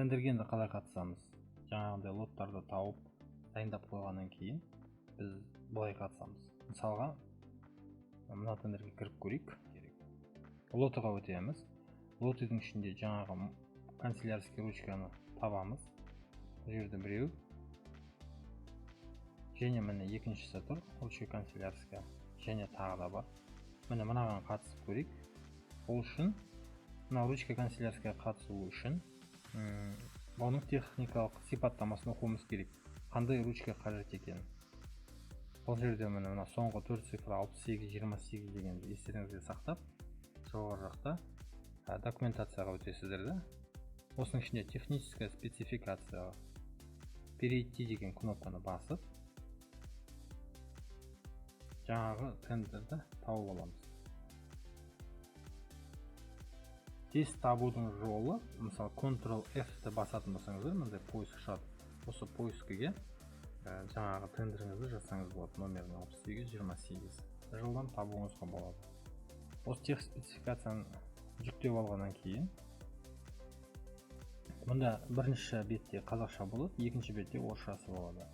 тендерге қалай қатысамыз? Жаңағындай лоттарды тауып дайындап қойғаннан кейін біз былай қатысамыз. Мысалға, мына тендерге кіріп көрейік. Лотыға өтеміз. Лотының ішінде жаңағы канцелярский ручканы табамыз. Бұл жерде біреу. Және міне екіншісі тұр, ручка канцелярская. Және тағы да бар. Міне мынаған қатысып көрейік. Ол үшін, мына ручка канцелярская қатысу үшін оның техникалық сипаттамасын оқуымыз керек. Қандай ручка қажет екен. Бұл жерде мына соңғы 4 цифра 6828 дегенді естеріңізге сақтап, жоғары жақта документацияға өтесіздер. Осының ішінде техническая спецификацияға перейти деген кнопканы басып, жаңағы тендерді тауып аламыз. Тез табудың жолы, мысалы Ctrl+F-ті басатын болсаңыздар, мындай поиск шығады. Осы поискіге жаңағы тендеріңізді жазсаңыз болады, номерін 6828. Жылдан табуыңызға болады. Осы тех спецификацияны жүктеп алғаннан кейін, мұнда бірінші бетте қазақша болады, екінші бетте орысшасы болады.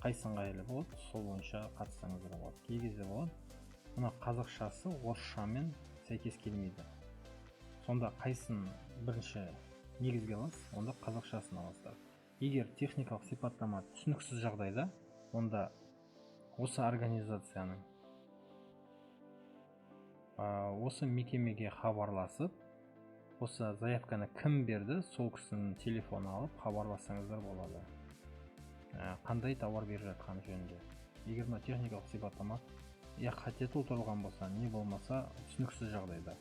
Қайсы ыңғайлы болады, сол бойынша қатыссаңыздар болады. Кей кезде болады, мына қазақшасы орысшамен сәйкес келмейді. Сонда қайсын бірінші негізге аласыз, онда қазақшасын аласыздар. Егер техникалық сипаттама түсініксіз жағдайда, онда осы организацияның осы мекемеге хабарласып, осы заявканы кім берді, сол кісінің телефонын алып хабарлассаңыздар болады. Қандай тауар беріп жатқан жөнінде. Егер техникалық сипаттама қате толтырылған болса, не болмаса түсініксіз жағдайда.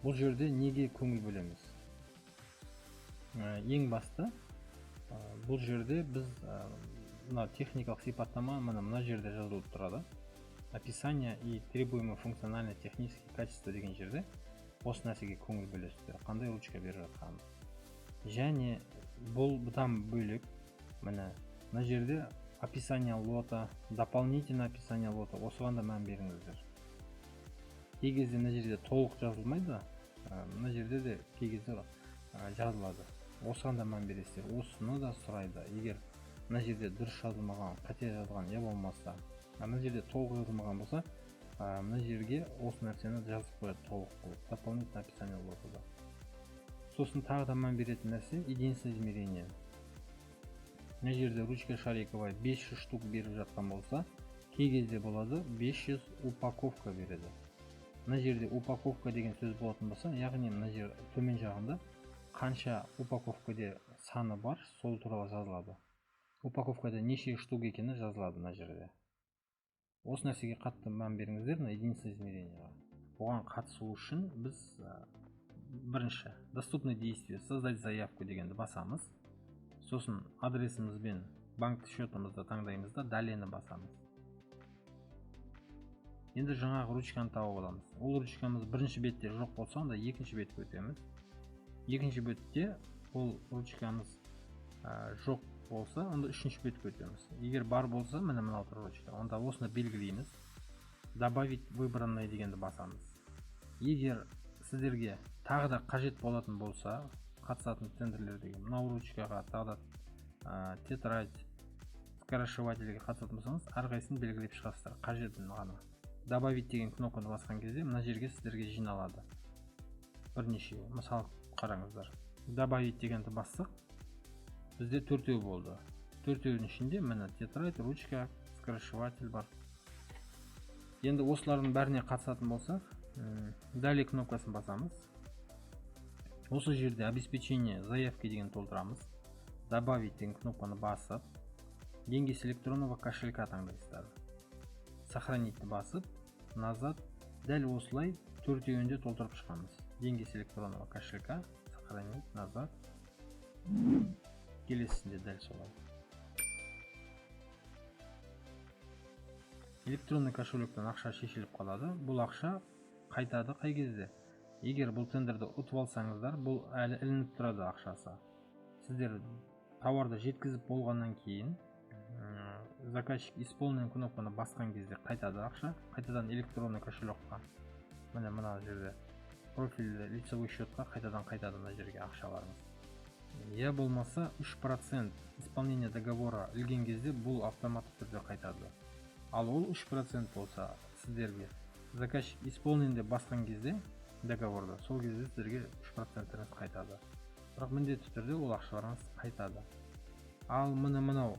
Бұл жерде неге көңіл бөлеміз? Ең басты, бұл жерде біз техникалық сипаттама мына жерде жазылып тұрады. Описание и требуемые функциональные технические качества деген жерде осы нәрсеге көңіл бөлесіздер. Қандай ручка беріп жатқанын. Және бұдан бөлек, мына жерде описание лота, дополнительное описание лота, осыған да мән беріңіздер. Кей кезде мына жерде толық жазылмайды, мына жерде де кей кезде жазылады. Осыған да мән бересіздер. Осыны да сұрайды. Егер мына жерде дұрыс жазылмаған, қате жазылған, не болмаса, мына жерде толық жазылмаған болса, мына жерге осы нәрсені жазып қояды толық болып. Дополнительное описание лота. Сосын тағы да мән беретін нәрсе единственное измерение. Мына жерде ручка шариковая 500 штук беріп жатқан болса, кей кезде болады 500 упаковка береді. Мына жерде упаковка деген сөз болатын болса, яғни мына жер төмен жағында қанша упаковкаде саны бар, сол туралы жазылады. Упаковкада неше штук екені жазылады мына жерде. Осы нәрсеге қатты мән беріңіздер, мына единственное измерениеға. Оған қатысу үшін біз бірінші доступные действия, создать заявку дегенді басамыз. Сосын адресімізбен банк счетымызды таңдаймыз да, далені басамыз. Енді жаңағы ручканы тауып аламыз. Ол ручкамыз бірінші бетте жоқ болса, онда екінші бетке өтеміз. Екінші бетте ол ручкамыз жоқ болса, онда үшінші бетке өтеміз. Егер бар болса, мына ручка, онда осыны белгілейміз. Добавить выбранное дегенді басамыз. Егер сіздерге тағы да қажет болатын болса, қатысатын тендерлердегі мынау ручкаға, тағы да тетрадь, скоросшивательге қатысатын болсаңыз, әрқайсысын белгілеп шығасыздар, қажетін ғана. Добавить деген кнопканы басқан кезде, мына жерге сіздерге жиналады. Бірнеше, мысал қараңыздар. Добавить дегенді бассақ, бізде төртеу болды. Төртеудің ішінде мына тетрадь, ручка, скоросшиватель бар. Енді осылардың бәріне қатысатын болсақ, далее кнопкасын басамыз. Осы жерде обеспечение заявки деген толтырамыз. Добавить деген кнопканы басып, деньги с электронного кошелька таңдайсыздар. Сохранить басып, назад, дәл осылай төртеуінде толтырып шығамыз. Деньги с электронного кошелька, сохранить, назад. Келесінде дәл солай. Электронный кошелектен ақша шешіліп қалады. Бұл ақша қайтады қай кезде? Егер бұл тендерді ұтып алсаңыздар, бұл әлі ілініп тұрады ақшасы. Сіздер тауарды жеткізіп болғаннан кейін, заказчик исполнен кнопканы басқан кезде қайтады ақша, қайтадан электронный кошелекқа. Мына жерде профильді лицевой счетқа қайтадан мына жерге ақшаларыңыз. Я болмаса 3% исполнение договора ілген кезде бұл автоматты түрде қайтады. Ал ол 3% болса сіздерге заказчик исполнен деп басқан кезде договорда, сол кезде сіздерге 3% қайтады. Бірақ міндетті түрде ол ақшаларыңыз қайтады. Ал мынау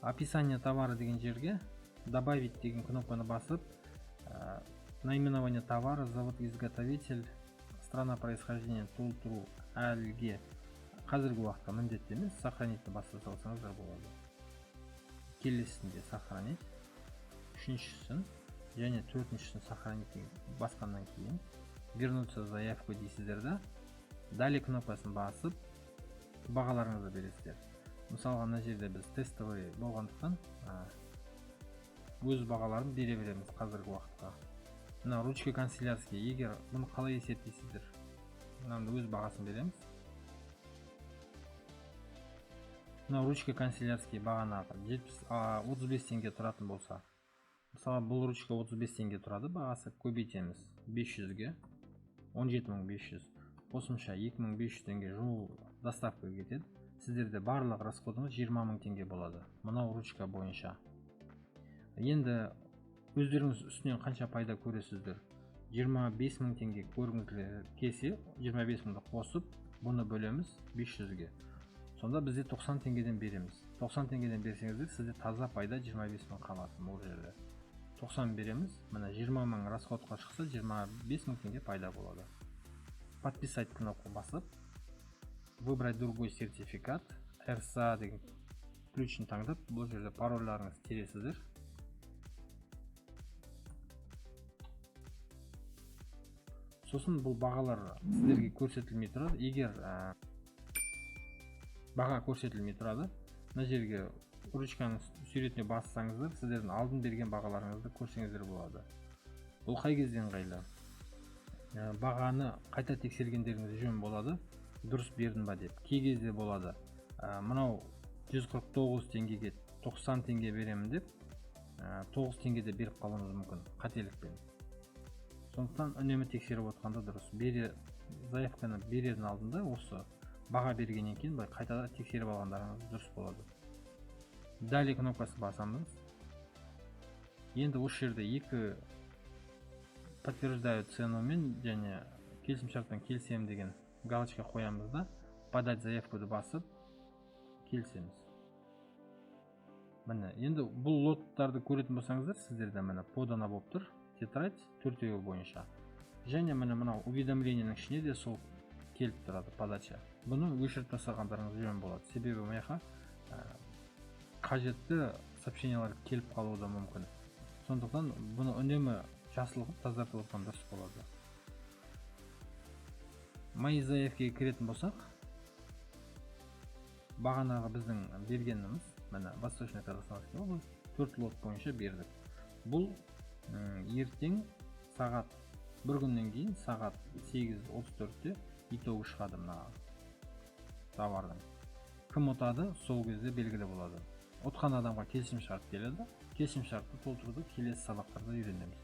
описание товара деген жерге добавить деген кнопканы басып, наименование товара, завод-изготовитель, страна происхождения толтыру әлге қазіргі уақытта міндетті емес, сохранить басып салсаңыздар болады. Келесінде сохранить, үшіншісін және төртіншісін сохранить басқаннан кейін вернуться заявку дейсіздер да, далее кнопкасын басып бағаларыңызды бересіздер. Мысалға мына жерде біз тестовый болғандықтан өз бағаларын бере береміз қазіргі уақытта. Мына ручка канцелярский, егер бұны қалай есептейсіздер, мынаны өз бағасын береміз. Мына ручка канцелярский бағаны 35 теңге тұратын болса, мысалы бұл ручка 35 теңге тұрады, бағасы көбейтеміз 500-ге, 17500, қосымша 2500 теңге жол доставка кетеді. Сіздерде барлық расходыңыз 20 000 теңге болады, мынау ручка бойынша. Енді өздеріңіз үстінен қанша пайда көресіздер? 25 000 теңге көргіңіз келсе, 25 000-ды қосып, бұны бөлеміз 500-ге. Сонда бізде 90 теңгеден береміз. 90 теңгеден берсеңіздер, сізде таза пайда 25 000 қалатын бұл жерде. 90 береміз, мына 20 000 расходқа шықса, 25 000 теңге пайда болады. Подписать кнопка басып, выбрать другой сертификат, RSA деген ключін таңдап, бұл жерде парольларыңыз тересіздер. Сосын бұл бағалар сіздерге көрсетілмей тұрады. Егер баға көрсетілмей тұрады, мына жерге ручканың суретіне бассаңыздар, сіздердің алдын берген бағаларыңызды көрсеңіздер болады. Бұл қай кезде ыңғайлы? Бағаны қайта тексергендеріңіз жөн болады, дұрыс бердім ба деп. Кей кезде болады, мынау 149 теңгеге 90 теңге беремін деп, 9 теңгеде беріп қалуыңыз мүмкін, қателікпен. Сондықтан үнемі тексеріп отқанда дұрыс. Заявканы берердің алдында осы баға бергеннен кейін қайтада тексеріп алғандарыңыз дұрыс болады. Далее кнопкасы басамыз. Енді осы жерде екі подтверждаю ценомен және келісімшарттан келісемін деген галочка қоямыз да, подать заявкуды басып келісеміз. Міне, енді бұл лоттарды көретін болсаңыздар, сіздерде міне подано болып тұр, тетрадь 4 бойынша. Және мынау уведомлениенің ішіне де сол келіп тұрады подача. Бұны өшіріп тастағандарыңыз жөн болады. Себебі маяқа қажетті сообщениялар келіп қалуы да мүмкін. Сондықтан бұны үнемі жасылығып тазартып отқан дұрыс болады. Мои заявкаға кіретін болсақ, бағанағы біздің бергеніміз, міне Восточный Казахстанский область 4 лот бойынша бердік. Бұл ертең сағат 1 күннен кейін сағат 8:34-те итоғы шығады мына товардың. Кім ұтады, сол кезде белгілі болады. Ұтқан адамға келісім шарт келеді. Келісім шартты толтыруды келесі сабақтарда үйренеміз.